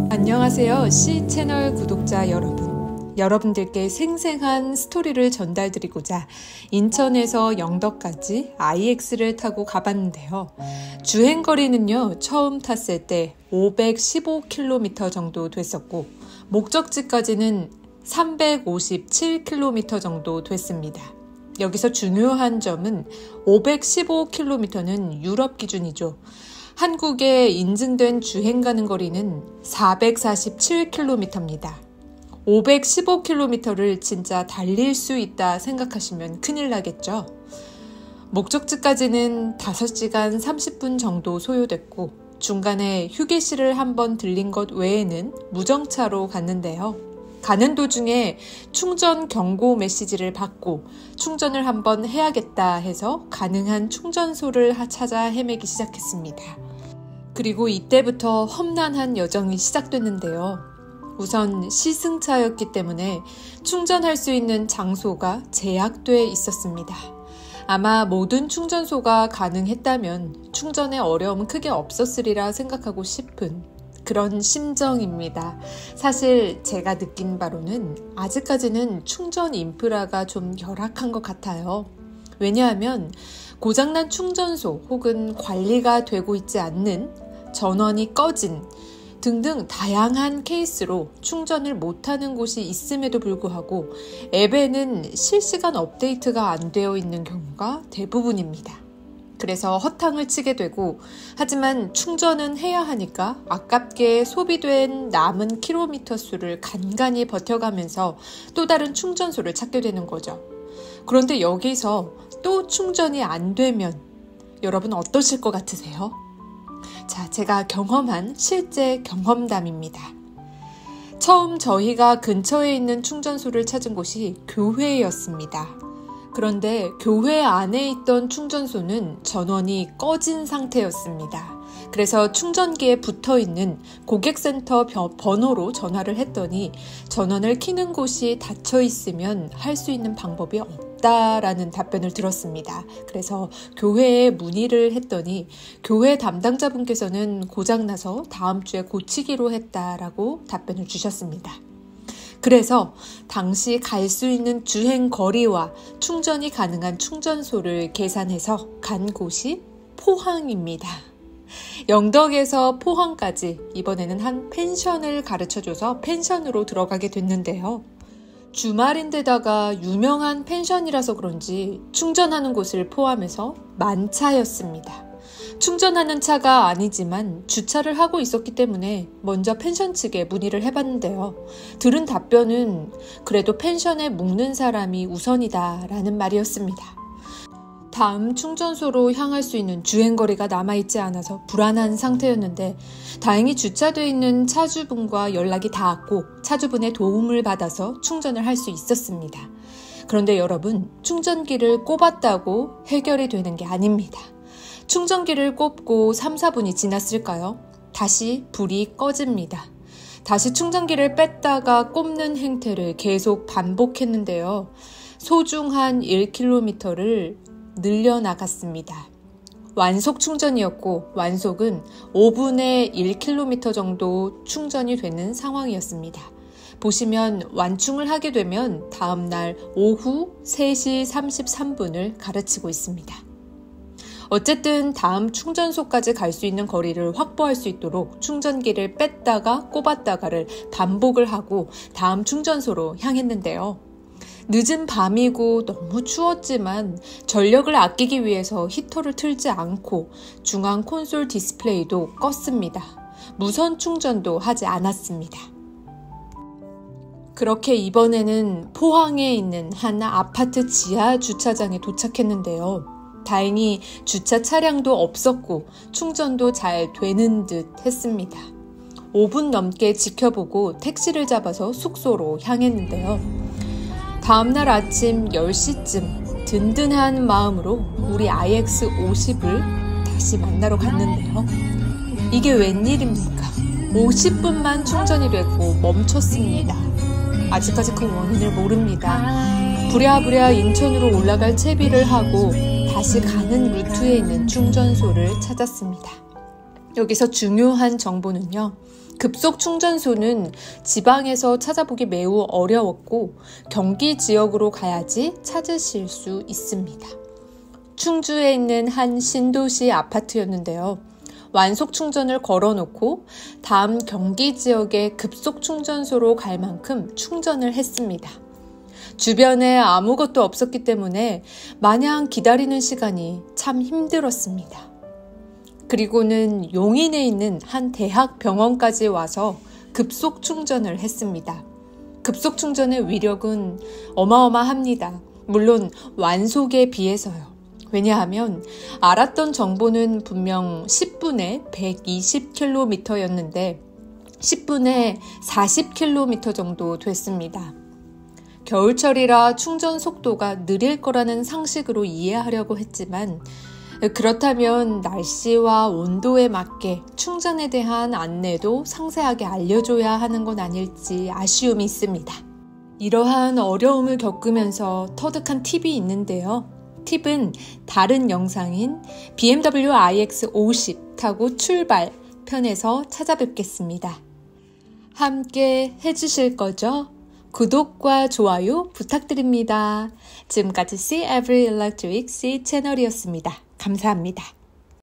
안녕하세요. C채널 구독자 여러분. 여러분들께 생생한 스토리를 전달드리고자 인천에서 영덕까지 IX를 타고 가봤는데요. 주행거리는요, 처음 탔을 때 515km 정도 됐었고, 목적지까지는 357km 정도 됐습니다. 여기서 중요한 점은 515km는 유럽 기준이죠. 한국에 인증된 주행 가능 거리는 447km입니다. 515km를 진짜 달릴 수 있다 생각하시면 큰일 나겠죠. 목적지까지는 5시간 30분 정도 소요됐고, 중간에 휴게실을 한번 들린 것 외에는 무정차로 갔는데요. 가는 도중에 충전 경고 메시지를 받고 충전을 한번 해야겠다 해서 가능한 충전소를 찾아 헤매기 시작했습니다. 그리고 이때부터 험난한 여정이 시작됐는데요. 우선 시승차였기 때문에 충전할 수 있는 장소가 제약돼 있었습니다. 아마 모든 충전소가 가능했다면 충전에 어려움은 크게 없었으리라 생각하고 싶은 그런 심정입니다. 사실 제가 느낀 바로는 아직까지는 충전 인프라가 좀 열악한 것 같아요. 왜냐하면 고장난 충전소 혹은 관리가 되고 있지 않는, 전원이 꺼진 등등 다양한 케이스로 충전을 못하는 곳이 있음에도 불구하고 앱에는 실시간 업데이트가 안 되어 있는 경우가 대부분입니다. 그래서 허탕을 치게 되고, 하지만 충전은 해야 하니까 아깝게 소비된 남은 킬로미터 수를 간간히 버텨가면서 또 다른 충전소를 찾게 되는 거죠. 그런데 여기서 또 충전이 안 되면 여러분 어떠실 것 같으세요? 자, 제가 경험한 실제 경험담입니다. 처음 저희가 근처에 있는 충전소를 찾은 곳이 교회였습니다. 그런데 교회 안에 있던 충전소는 전원이 꺼진 상태였습니다. 그래서 충전기에 붙어있는 고객센터 번호로 전화를 했더니 전원을 켜는 곳이 닫혀 있으면 할 수 있는 방법이 없다라는 답변을 들었습니다. 그래서 교회에 문의를 했더니 교회 담당자분께서는 고장나서 다음 주에 고치기로 했다라고 답변을 주셨습니다. 그래서 당시 갈 수 있는 주행 거리와 충전이 가능한 충전소를 계산해서 간 곳이 포항입니다. 영덕에서 포항까지 이번에는 한 펜션을 가르쳐줘서 펜션으로 들어가게 됐는데요. 주말인데다가 유명한 펜션이라서 그런지 충전하는 곳을 포함해서 만차였습니다. 충전하는 차가 아니지만 주차를 하고 있었기 때문에 먼저 펜션 측에 문의를 해봤는데요. 들은 답변은 그래도 펜션에 묵는 사람이 우선이다 라는 말이었습니다. 다음 충전소로 향할 수 있는 주행거리가 남아있지 않아서 불안한 상태였는데, 다행히 주차되어 있는 차주분과 연락이 닿았고 차주분의 도움을 받아서 충전을 할 수 있었습니다. 그런데 여러분, 충전기를 꼽았다고 해결이 되는 게 아닙니다. 충전기를 꼽고 3, 4분이 지났을까요? 다시 불이 꺼집니다. 다시 충전기를 뺐다가 꼽는 행태를 계속 반복했는데요. 소중한 1km를 늘려나갔습니다. 완속 충전이었고 완속은 5분에 1km 정도 충전이 되는 상황이었습니다. 보시면 완충을 하게 되면 다음날 오후 3시 33분을 가르치고 있습니다. 어쨌든 다음 충전소까지 갈 수 있는 거리를 확보할 수 있도록 충전기를 뺐다가 꼽았다가를 반복을 하고 다음 충전소로 향했는데요. 늦은 밤이고 너무 추웠지만 전력을 아끼기 위해서 히터를 틀지 않고 중앙 콘솔 디스플레이도 껐습니다. 무선 충전도 하지 않았습니다. 그렇게 이번에는 포항에 있는 한 아파트 지하 주차장에 도착했는데요. 다행히 주차 차량도 없었고 충전도 잘 되는 듯 했습니다. 5분 넘게 지켜보고 택시를 잡아서 숙소로 향했는데요. 다음날 아침 10시쯤 든든한 마음으로 우리 IX50을 다시 만나러 갔는데요. 이게 웬일입니까? 50분만 충전이 되고 멈췄습니다. 아직까지 그 원인을 모릅니다. 부랴부랴 인천으로 올라갈 채비를 하고 다시 가는 루트에 있는 충전소를 찾았습니다. 여기서 중요한 정보는요. 급속 충전소는 지방에서 찾아보기 매우 어려웠고 경기 지역으로 가야지 찾으실 수 있습니다. 충주에 있는 한 신도시 아파트였는데요. 완속 충전을 걸어놓고 다음 경기 지역의 급속 충전소로 갈 만큼 충전을 했습니다. 주변에 아무것도 없었기 때문에 마냥 기다리는 시간이 참 힘들었습니다. 그리고는 용인에 있는 한 대학 병원까지 와서 급속 충전을 했습니다. 급속 충전의 위력은 어마어마합니다. 물론 완속에 비해서요. 왜냐하면 알았던 정보는 분명 10분에 120km였는데 10분에 40km 정도 됐습니다. 겨울철이라 충전 속도가 느릴 거라는 상식으로 이해하려고 했지만 그렇다면 날씨와 온도에 맞게 충전에 대한 안내도 상세하게 알려줘야 하는 건 아닐지 아쉬움이 있습니다. 이러한 어려움을 겪으면서 터득한 팁이 있는데요. 팁은 다른 영상인 BMW iX50 타고 출발 편에서 찾아뵙겠습니다. 함께 해주실 거죠? 구독과 좋아요 부탁드립니다. 지금까지 See Every Electric C 채널이었습니다. 감사합니다.